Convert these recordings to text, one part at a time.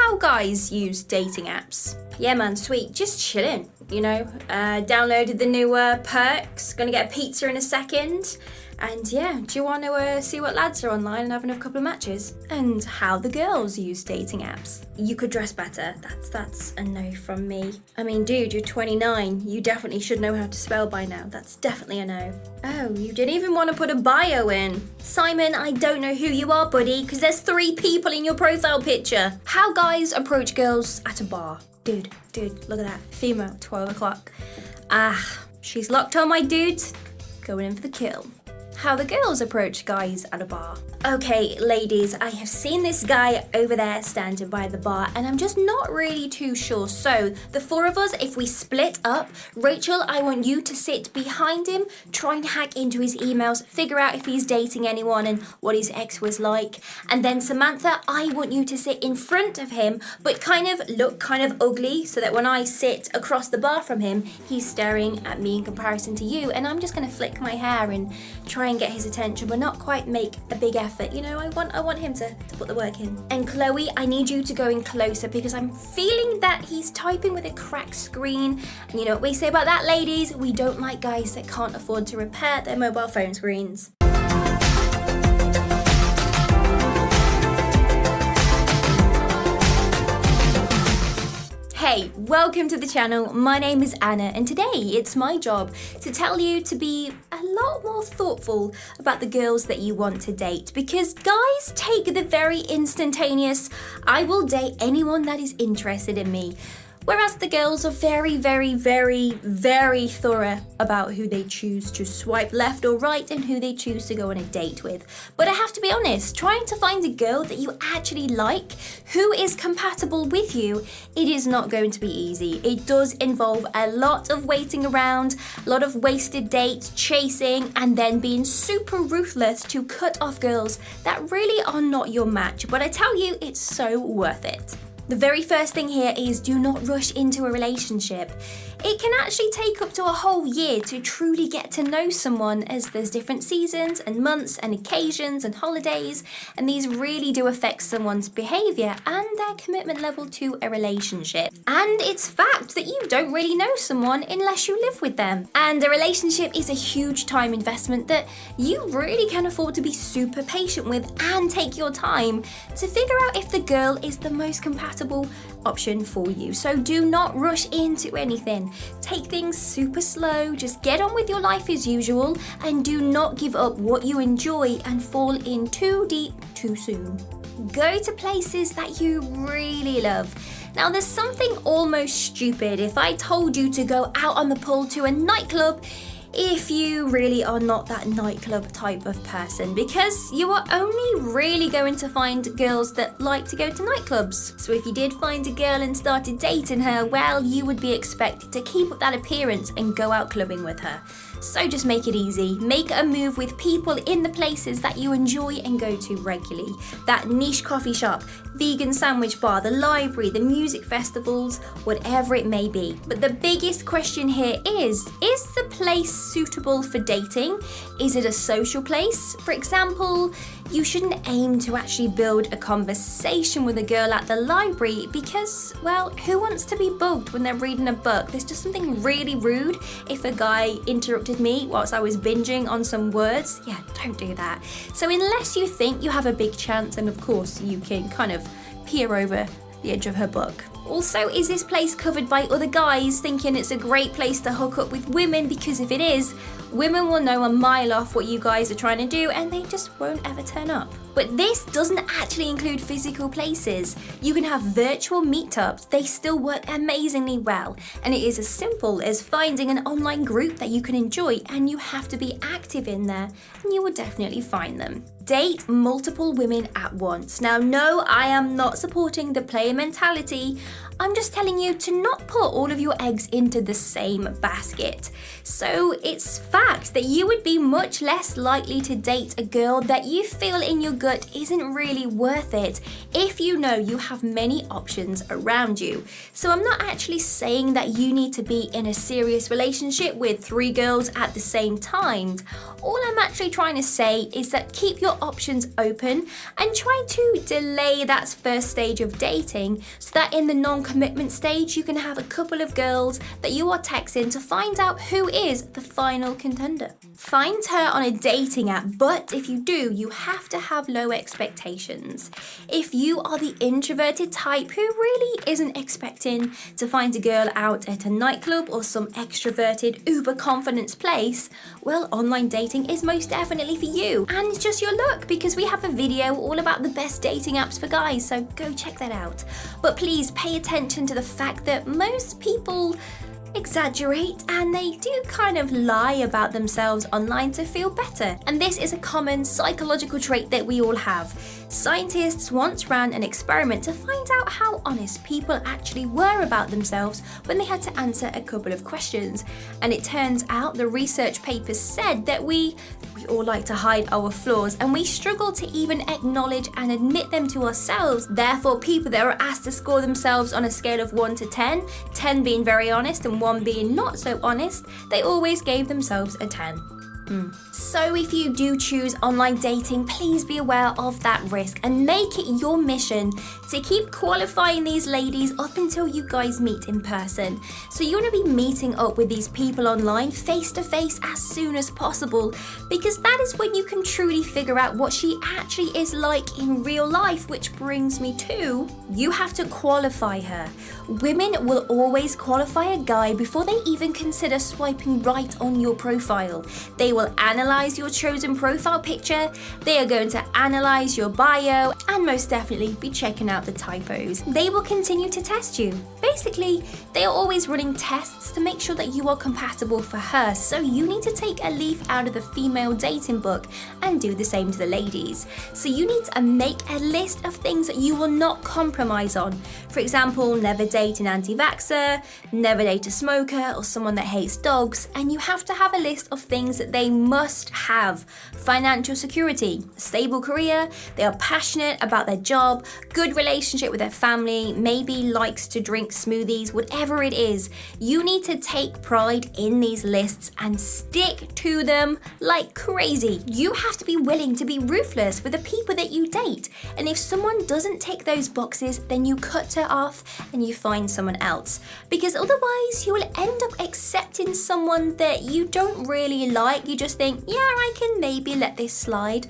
how guys use dating apps. Yeah man, sweet, just chilling, downloaded the new perks, gonna get a pizza in a second. And yeah, do you want to see what lads are online and having a couple of matches? And how the girls use dating apps. You could dress better. That's a no from me. I mean, dude, you're 29. You definitely should know how to spell by now. That's definitely a no. Oh, you didn't even want to put a bio in. Simon, I don't know who you are, buddy, because there's 3 people in your profile picture. How guys approach girls at a bar. Dude, look at that. Female, 12 o'clock. She's locked on, my dudes. Going in for the kill. How the girls approach guys at a bar. Okay, ladies, I have seen this guy over there standing by the bar and I'm just not really too sure. So the 4 of us, if we split up, Rachel, I want you to sit behind him, try and hack into his emails, figure out if he's dating anyone and what his ex was like. And then Samantha, I want you to sit in front of him, but look kind of ugly so that when I sit across the bar from him, he's staring at me in comparison to you. And I'm just gonna flick my hair and try and get his attention, but not quite make a big effort. I want him to put the work in. And Chloe, I need you to go in closer because I'm feeling that he's typing with a cracked screen. And you know what we say about that, ladies? We don't like guys that can't afford to repair their mobile phone screens. Hey, welcome to the channel. My name is Anna and today it's my job to tell you to be a lot more thoughtful about the girls that you want to date because guys take the very instantaneous, I will date anyone that is interested in me. Whereas the girls are very, very, very, very thorough about who they choose to swipe left or right and who they choose to go on a date with. But I have to be honest, trying to find a girl that you actually like, who is compatible with you, it is not going to be easy. It does involve a lot of waiting around, a lot of wasted dates, chasing, and then being super ruthless to cut off girls that really are not your match. But I tell you, it's so worth it. The very first thing here is do not rush into a relationship. It can actually take up to a whole year to truly get to know someone as there's different seasons and months and occasions and holidays, and these really do affect someone's behaviour and their commitment level to a relationship. And it's fact that you don't really know someone unless you live with them. And a relationship is a huge time investment that you really can afford to be super patient with and take your time to figure out if the girl is the most compatible option for you. So do not rush into anything. Take things super slow, just get on with your life as usual, and do not give up what you enjoy and fall in too deep too soon. Go to places that you really love. Now there's something almost stupid if I told you to go out on the pool to a nightclub if you really are not that nightclub type of person, because you are only really going to find girls that like to go to nightclubs. So if you did find a girl and started dating her, well, you would be expected to keep up that appearance and go out clubbing with her. So just make it easy. Make a move with people in the places that you enjoy and go to regularly. That niche coffee shop, vegan sandwich bar, the library, the music festivals, whatever it may be. But the biggest question here is the place suitable for dating? Is it a social place? For example, you shouldn't aim to actually build a conversation with a girl at the library because, well, who wants to be bugged when they're reading a book? There's just something really rude if a guy interrupted me whilst I was binging on some words. Yeah, don't do that. So unless you think you have a big chance, and of course you can kind of peer over the edge of her book. Also, is this place covered by other guys thinking it's a great place to hook up with women? Because if it is, women will know a mile off what you guys are trying to do and they just won't ever turn up. But this doesn't actually include physical places. You can have virtual meetups, they still work amazingly well. And it is as simple as finding an online group that you can enjoy, and you have to be active in there and you will definitely find them. Date multiple women at once. Now, no, I am not supporting the player mentality, I'm just telling you to not put all of your eggs into the same basket. So it's fact that you would be much less likely to date a girl that you feel in your gut isn't really worth it if you know you have many options around you. So I'm not actually saying that you need to be in a serious relationship with 3 girls at the same time. All I'm actually trying to say is that keep your options open and try to delay that first stage of dating so that in the non-commitment stage you can have a couple of girls that you are texting to find out who is the final contender. Find her on a dating app, but if you do, you have to have low expectations. If you are the introverted type who really isn't expecting to find a girl out at a nightclub or some extroverted uber confidence place, well, online dating is most definitely for you. And it's just your luck because we have a video all about the best dating apps for guys, so go check that out. But please pay attention to the fact that most people exaggerate and they do kind of lie about themselves online to feel better. And this is a common psychological trait that we all have. Scientists once ran an experiment to find out how honest people actually were about themselves when they had to answer a couple of questions. And it turns out the research papers said that we all like to hide our flaws and we struggle to even acknowledge and admit them to ourselves. Therefore, people that are asked to score themselves on a scale of 1 to 10, 10 being very honest and 1 being not so honest, they always gave themselves a 10. So if you do choose online dating, please be aware of that risk and make it your mission to keep qualifying these ladies up until you guys meet in person. So you want to be meeting up with these people online face to face as soon as possible, because that is when you can truly figure out what she actually is like in real life, which brings me to, you have to qualify her. Women will always qualify a guy before they even consider swiping right on your profile. They will analyze your chosen profile picture, they are going to analyze your bio, and most definitely be checking out the typos. They will continue to test you. Basically, they are always running tests to make sure that you are compatible for her, so you need to take a leaf out of the female dating book and do the same to the ladies. So you need to make a list of things that you will not compromise on. For example, never date an anti-vaxxer, never date a smoker or someone that hates dogs, and you have to have a list of things that they must have. Financial security, a stable career, they are passionate about their job, good relationship with their family, maybe likes to drink smoothies, whatever it is. You need to take pride in these lists and stick to them like crazy. You have to be willing to be ruthless with the people that you date. And if someone doesn't tick those boxes, then you cut her off and you find someone else. Because otherwise you will end up accepting someone that you don't really like. You just think, yeah, I can maybe let this slide.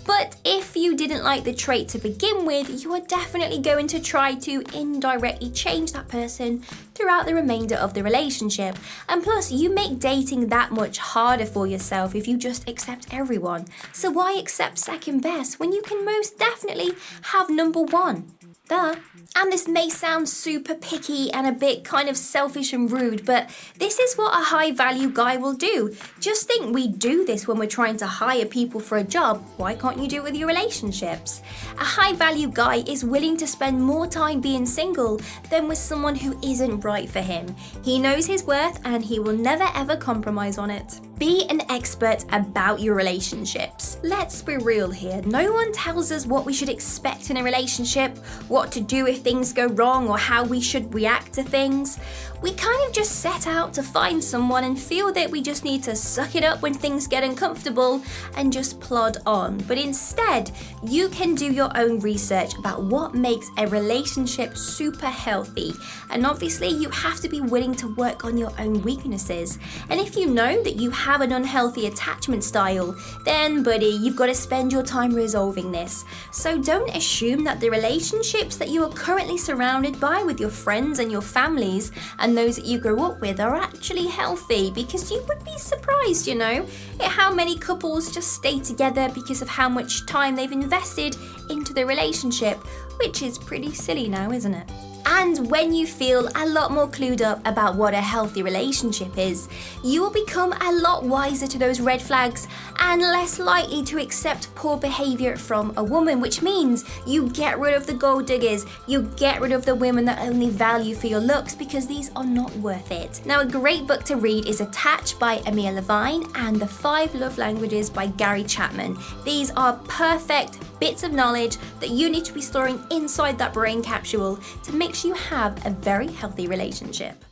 But if you didn't like the trait to begin with, you are definitely going to try to indirectly change that person throughout the remainder of the relationship. And plus, you make dating that much harder for yourself if you just accept everyone. So why accept second best when you can most definitely have number one? Duh. And this may sound super picky and a bit kind of selfish and rude, but this is what a high value guy will do. Just think we do this when we're trying to hire people for a job. Why can't you do it with your relationships? A high value guy is willing to spend more time being single than with someone who isn't right for him. He knows his worth and he will never ever compromise on it. Be an expert about your relationships. Let's be real here. No one tells us what we should expect in a relationship, what to do if things go wrong, or how we should react to things. We kind of just set out to find someone and feel that we just need to suck it up when things get uncomfortable and just plod on. But instead, you can do your own research about what makes a relationship super healthy. And obviously, you have to be willing to work on your own weaknesses. And if you know that you have an unhealthy attachment style, then buddy, you've got to spend your time resolving this. So don't assume that the relationships that you are currently surrounded by with your friends and your families and those that you grew up with are actually healthy, because you would be surprised, at how many couples just stay together because of how much time they've invested into the relationship, which is pretty silly now, isn't it? And when you feel a lot more clued up about what a healthy relationship is, you will become a lot wiser to those red flags and less likely to accept poor behavior from a woman, which means you get rid of the gold diggers, you get rid of the women that only value for your looks because these are not worth it. Now, a great book to read is Attached by Emil Levine and The 5 Love Languages by Gary Chapman. These are perfect bits of knowledge that you need to be storing inside that brain capsule to make sure you have a very healthy relationship.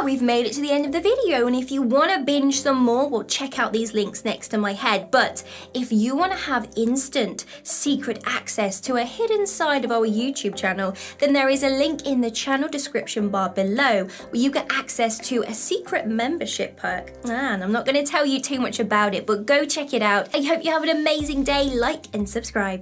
We've made it to the end of the video, and if you want to binge some more, well, check out these links next to my head. But if you want to have instant secret access to a hidden side of our YouTube channel, then there is a link in the channel description bar below where you get access to a secret membership perk. And I'm not going to tell you too much about it, but go check it out. I hope you have an amazing day. Like and subscribe.